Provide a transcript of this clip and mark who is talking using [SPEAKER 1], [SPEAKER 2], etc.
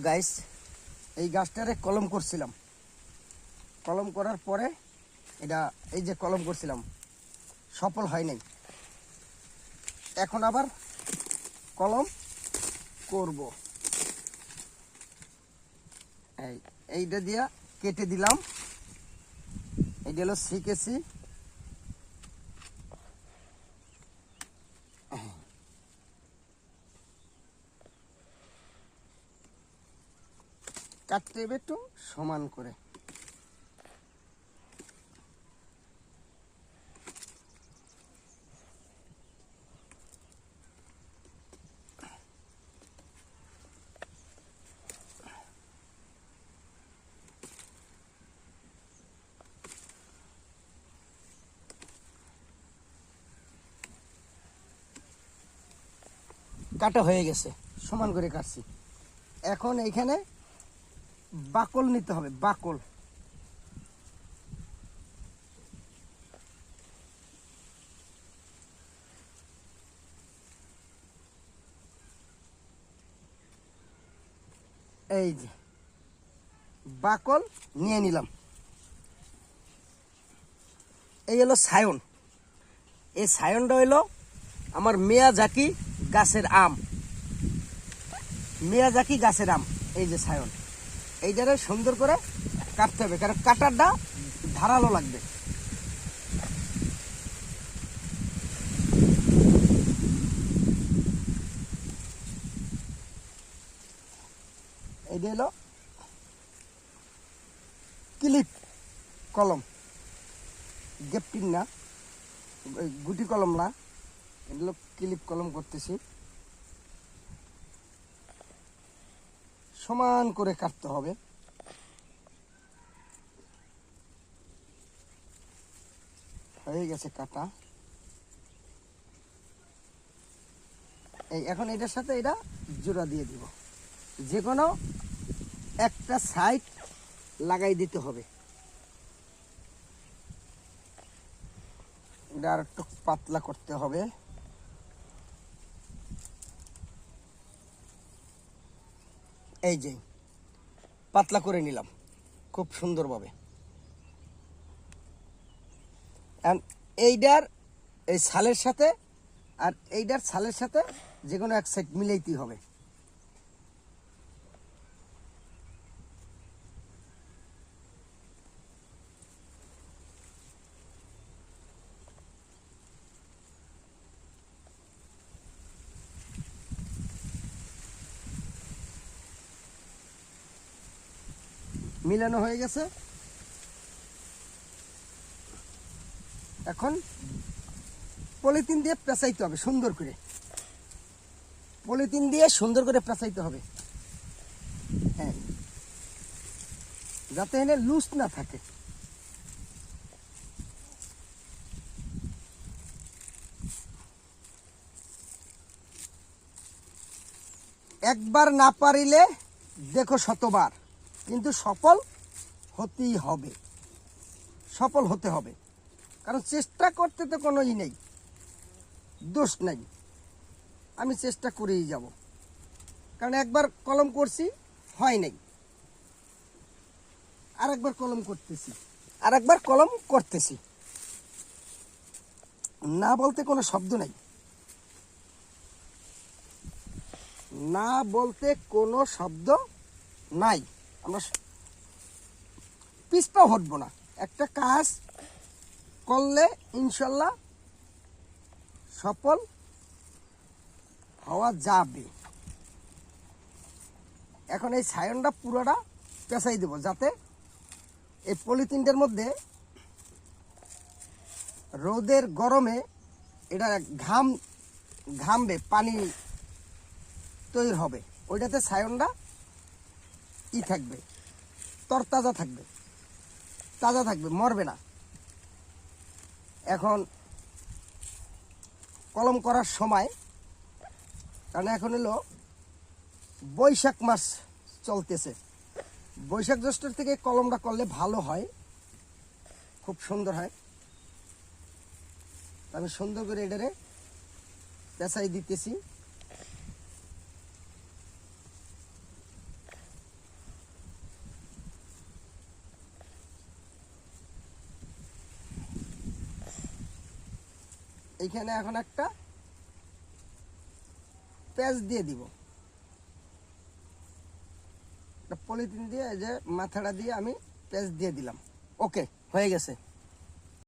[SPEAKER 1] Guys, এই গাছটারে কলম করছিলাম। কলম করার পরে এটা এই যে কলম করছিলাম সফল হয় নাই। এখন আবার কলম করব। এইটা দিয়া কেটে দিলাম। এইটা হলো শিখেছি। কাটতে হবে একটু সমান করে। কাটা হয়ে গেছে, সমান করে কাটছি। এখন এইখানে বাকল নিতে হবে, বাকল। এই যে বাকল নিয়ে নিলাম। এই হলো সায়ন। এই সায়নটা হইলো আমার মিয়াজাকি গাছের আম। মিয়াজাকি গাছের আম, এই যে সায়ন। এইটারে সুন্দর করে কাটতে হবে, কারণ কাটারটা ধারালো লাগবে। এইটা হলো ক্লিপ কলম, গেপটিন না, গুটি কলম না, এগুলো ক্লিপ কলম করতেছি। সমান করে কাটতে হবে। হয়ে গেছে কাটা। এই এখন এটার সাথে এটা জোড়া দিয়ে দিব। যে কোনো একটা সাইড লাগাই দিতে হবে। এটা আর একটু পাতলা করতে হবে। এই যে পাতলা করে নিলাম খুব সুন্দরভাবে। এইটার এই ছালের সাথে আর এইটার ছালের সাথে যে কোনো এক সাইড মিলাইতেই হবে। মিলানো হয়ে গেছে। এখন পলিথিন দিয়ে পেঁচাইতে হবে সুন্দর করে। পলিথিন দিয়ে সুন্দর করে পেঁচাইতে হবে, হ্যাঁ, যাতে এনে লুজ না থাকে। একবার না পারিলে দেখো শতবার, কিন্তু সফল হতেই হবে। সফল হতে হবে, কারণ চেষ্টা করতে তো কোনো নেই, দোষ নাই। আমি চেষ্টা করেই যাব, কারণ একবার কলম করছি হয় নাই, আর একবার কলম করতেছি, আর একবার কলম করতেছি। না বলতে কোনো শব্দ নাই, না বলতে কোনো শব্দ নাই। আমরা পিছপা হটবো না। একটা কাজ করলে ইনশাল্লাহ সফল হওয়া যাবে। এখন এই সায়নটা পুরোটা পেঁচাই দেবো, যাতে এই পলিথিনটার মধ্যে রোদের গরমে এটা ঘামবে, পানি তৈরি হবে, ওইটাতে সায়নটা থাকবে, তরতাজা থাকবে, তাজা থাকবে, মরবে না। এখন কলম করার সময়, কারণ এখন হলো বৈশাখ মাস চলতেছে। বৈশাখ জ্যৈষ্ঠের থেকে কলমটা করলে ভালো হয়, খুব সুন্দর হয়। আমি সুন্দর করে এটারে পেঁচাই দিতেছি। এইখানে এখন একটা প্যাচ দিয়ে দিব, পলিথিন দিয়ে এই যে মাথাটা দিয়ে আমি প্যাচ দিয়ে দিলাম। ওকে, হয়ে গেছে।